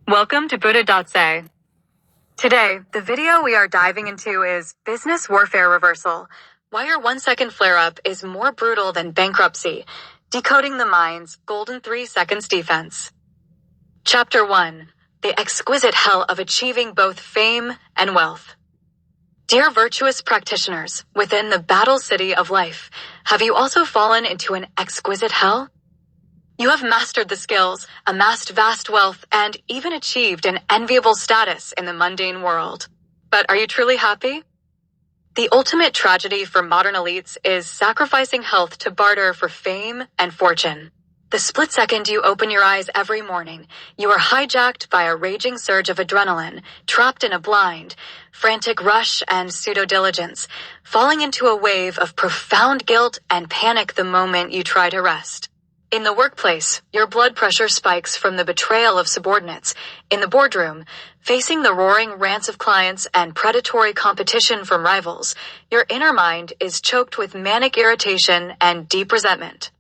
Welcome to Buddha.say. Today, the video we are diving into is Business Warfare Reversal, why your 1-second flare-up is more brutal than bankruptcy, decoding the mind's golden 3 seconds defense. Chapter 1, the exquisite hell of achieving both fame and wealth. Dear virtuous practitioners, within the battle city of life, have you also fallen into an exquisite hell? You have mastered the skills, amassed vast wealth, and even achieved an enviable status in the mundane world. But are you truly happy? The ultimate tragedy for modern elites is sacrificing health to barter for fame and fortune. The split second you open your eyes every morning, you are hijacked by a raging surge of adrenaline, trapped in a blind, frantic rush and pseudo-diligence, falling into a wave of profound guilt and panic the moment you try to rest. In the workplace, your blood pressure spikes from the betrayal of subordinates. In the boardroom, facing the roaring rants of clients and predatory competition from rivals, your inner mind is choked with manic irritation and deep resentment.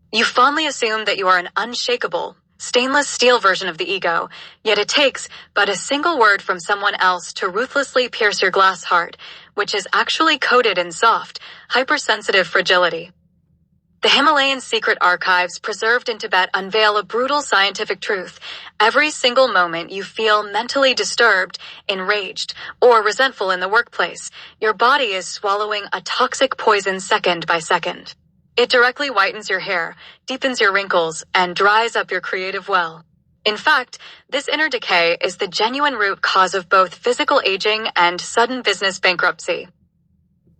You fondly assume that you are an unshakable, stainless steel version of the ego, yet it takes but a single word from someone else to ruthlessly pierce your glass heart, which is actually coated in soft, hypersensitive fragility. The Himalayan secret archives preserved in Tibet unveil a brutal scientific truth. Every single moment you feel mentally disturbed, enraged, or resentful in the workplace, your body is swallowing a toxic poison second by second. It directly whitens your hair, deepens your wrinkles, and dries up your creative well. In fact, this inner decay is the genuine root cause of both physical aging and sudden business bankruptcy.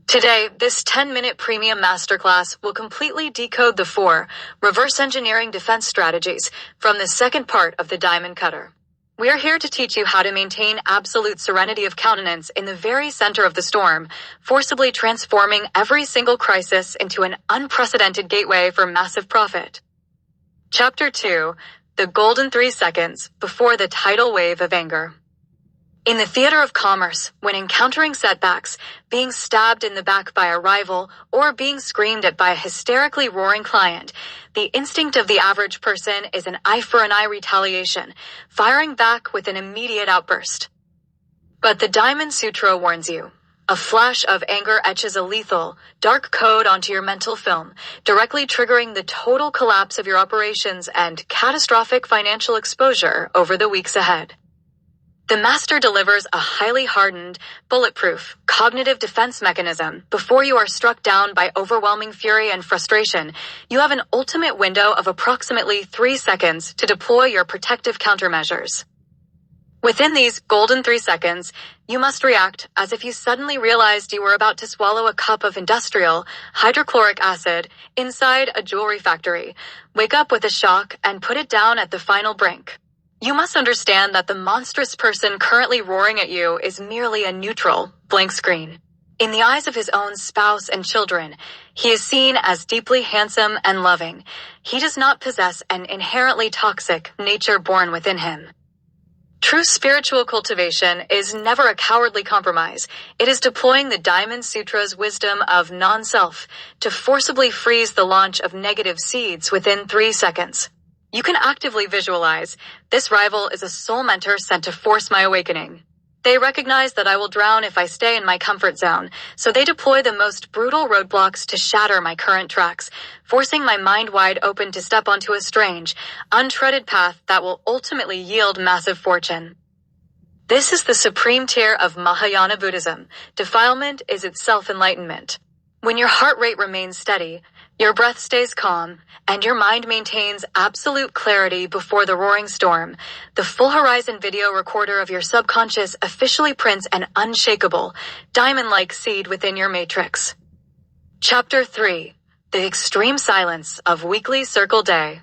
Today, this 10-minute premium masterclass will completely decode the 4 reverse engineering defense strategies from the second part of the Diamond Cutter. We are here to teach you how to maintain absolute serenity of countenance in the very center of the storm, forcibly transforming every single crisis into an unprecedented gateway for massive profit. Chapter 2, the golden 3 seconds before the tidal wave of anger. In the theater of commerce, when encountering setbacks, being stabbed in the back by a rival, or being screamed at by a hysterically roaring client, the instinct of the average person is an eye-for-an-eye retaliation, firing back with an immediate outburst. But the Diamond Sutra warns you. A flash of anger etches a lethal, dark code onto your mental film, directly triggering the total collapse of your operations and catastrophic financial exposure over the weeks ahead. The master delivers a highly hardened, bulletproof, cognitive defense mechanism. Before you are struck down by overwhelming fury and frustration, you have an ultimate window of approximately 3 seconds to deploy your protective countermeasures. Within these golden 3 seconds, you must react as if you suddenly realized you were about to swallow a cup of industrial hydrochloric acid inside a jewelry factory, wake up with a shock, and put it down at the final brink. You must understand that the monstrous person currently roaring at you is merely a neutral, blank screen. In the eyes of his own spouse and children, he is seen as deeply handsome and loving. He does not possess an inherently toxic nature born within him. True spiritual cultivation is never a cowardly compromise. It is deploying the Diamond Sutra's wisdom of non-self to forcibly freeze the launch of negative seeds within 3 seconds. You can actively visualize, this rival is a soul mentor sent to force my awakening. They recognize that I will drown if I stay in my comfort zone, so they deploy the most brutal roadblocks to shatter my current tracks, forcing my mind wide open to step onto a strange, untreaded path that will ultimately yield massive fortune. This is the supreme tier of Mahayana Buddhism. Defilement is itself enlightenment. When your heart rate remains steady, your breath stays calm, and your mind maintains absolute clarity before the roaring storm, the full horizon video recorder of your subconscious officially prints an unshakable, diamond-like seed within your matrix. Chapter 3, the extreme silence of weekly circle day.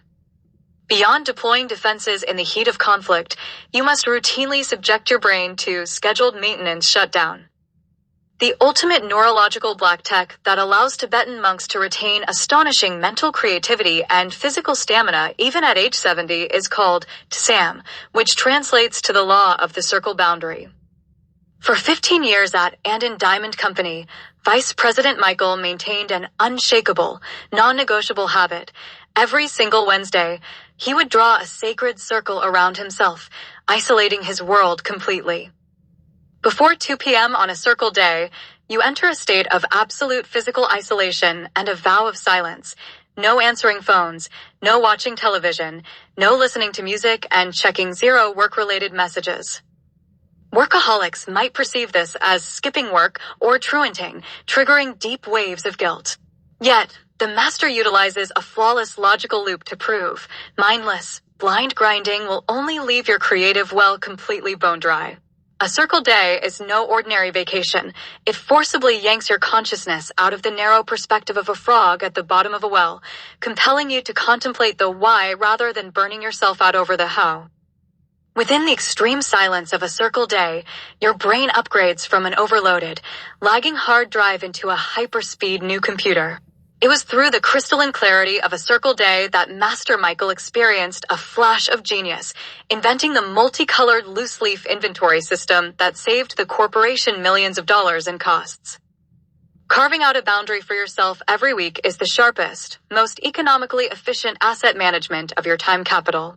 Beyond deploying defenses in the heat of conflict, you must routinely subject your brain to scheduled maintenance shutdown. The ultimate neurological black tech that allows Tibetan monks to retain astonishing mental creativity and physical stamina even at age 70 is called Tsam, which translates to the law of the circle boundary. For 15 years at and in Diamond Company, Vice President Michael maintained an unshakable, non-negotiable habit. Every single Wednesday, He would draw a sacred circle around himself, isolating his world completely. Before 2 p.m. on a circle day, you enter a state of absolute physical isolation and a vow of silence. No answering phones, no watching television, no listening to music, and checking 0 work-related messages. Workaholics might perceive this as skipping work or truanting, triggering deep waves of guilt. Yet, the master utilizes a flawless logical loop to prove mindless, blind grinding will only leave your creative well completely bone dry. A circle day is no ordinary vacation. It forcibly yanks your consciousness out of the narrow perspective of a frog at the bottom of a well, compelling you to contemplate the why rather than burning yourself out over the how. Within the extreme silence of a circle day, your brain upgrades from an overloaded, lagging hard drive into a hyperspeed new computer. It was through the crystalline clarity of a circle day that Master Michael experienced a flash of genius, inventing the multicolored loose-leaf inventory system that saved the corporation millions of dollars in costs. Carving out a boundary for yourself every week is the sharpest, most economically efficient asset management of your time capital.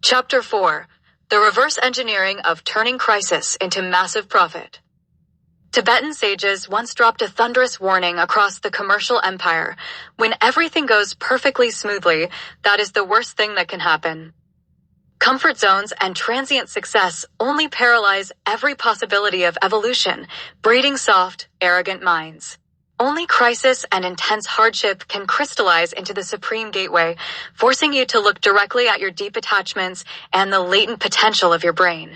Chapter 4. The Reverse Engineering of Turning Crisis into Massive Profit. Tibetan sages once dropped a thunderous warning across the commercial empire. When everything goes perfectly smoothly, that is the worst thing that can happen. Comfort zones and transient success only paralyze every possibility of evolution, breeding soft, arrogant minds. Only crisis and intense hardship can crystallize into the supreme gateway, forcing you to look directly at your deep attachments and the latent potential of your brain.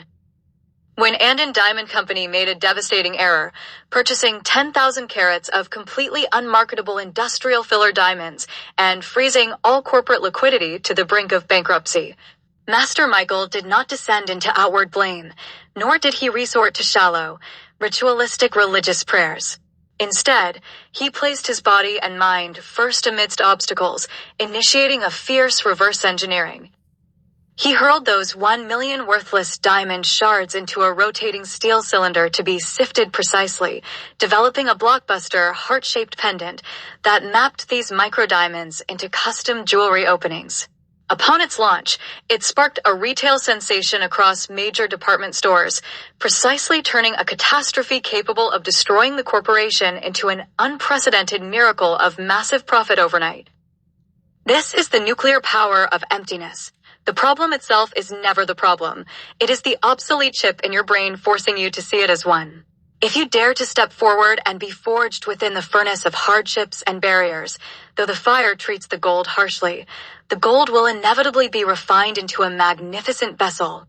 When Andon Diamond Company made a devastating error, purchasing 10,000 carats of completely unmarketable industrial filler diamonds and freezing all corporate liquidity to the brink of bankruptcy, Master Michael did not descend into outward blame, nor did he resort to shallow, ritualistic religious prayers. Instead, he placed his body and mind first amidst obstacles, initiating a fierce reverse engineering. He hurled those 1 million worthless diamond shards into a rotating steel cylinder to be sifted precisely, developing a blockbuster heart-shaped pendant that mapped these microdiamonds into custom jewelry openings. Upon its launch, it sparked a retail sensation across major department stores, precisely turning a catastrophe capable of destroying the corporation into an unprecedented miracle of massive profit overnight. This is the nuclear power of emptiness. The problem itself is never the problem. It is the obsolete chip in your brain forcing you to see it as one. If you dare to step forward and be forged within the furnace of hardships and barriers, though the fire treats the gold harshly, the gold will inevitably be refined into a magnificent vessel.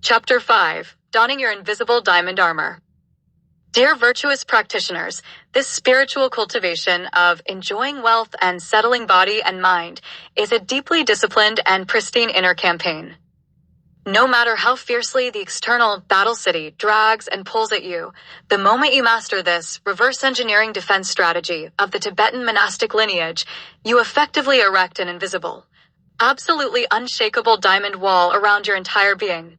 Chapter 5. Donning Your Invisible Diamond Armor. Dear virtuous practitioners, this spiritual cultivation of enjoying wealth and settling body and mind is a deeply disciplined and pristine inner campaign. No matter how fiercely the external battle city drags and pulls at you, the moment you master this reverse engineering defense strategy of the Tibetan monastic lineage, you effectively erect an invisible, absolutely unshakable diamond wall around your entire being.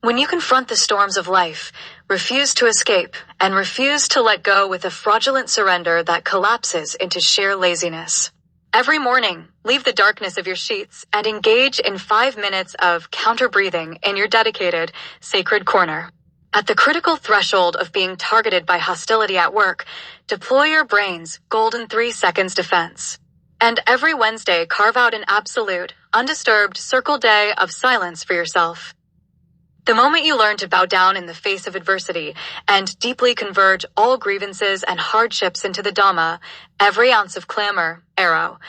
When you confront the storms of life, refuse to escape, and refuse to let go with a fraudulent surrender that collapses into sheer laziness. Every morning, leave the darkness of your sheets and engage in 5 minutes of counter-breathing in your dedicated, sacred corner. At the critical threshold of being targeted by hostility at work, deploy your brain's golden 3 seconds defense. And every Wednesday, carve out an absolute, undisturbed circle day of silence for yourself. The moment you learn to bow down in the face of adversity and deeply converge all grievances and hardships into the Dhamma, every ounce of clamor, arrow,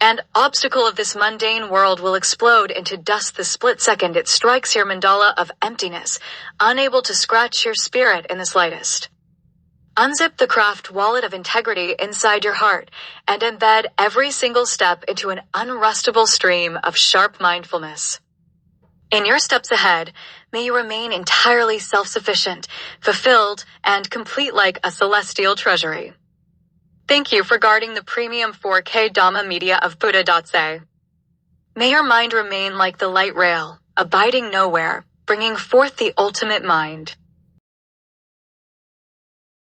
and obstacle of this mundane world will explode into dust the split second it strikes your mandala of emptiness, unable to scratch your spirit in the slightest. Unzip the craft wallet of integrity inside your heart and embed every single step into an unrustable stream of sharp mindfulness. In your steps ahead, may you remain entirely self-sufficient, fulfilled, and complete like a celestial treasury. Thank you for guarding the premium 4K Dhamma media of Buddha.say. May your mind remain like the light rail, abiding nowhere, bringing forth the ultimate mind.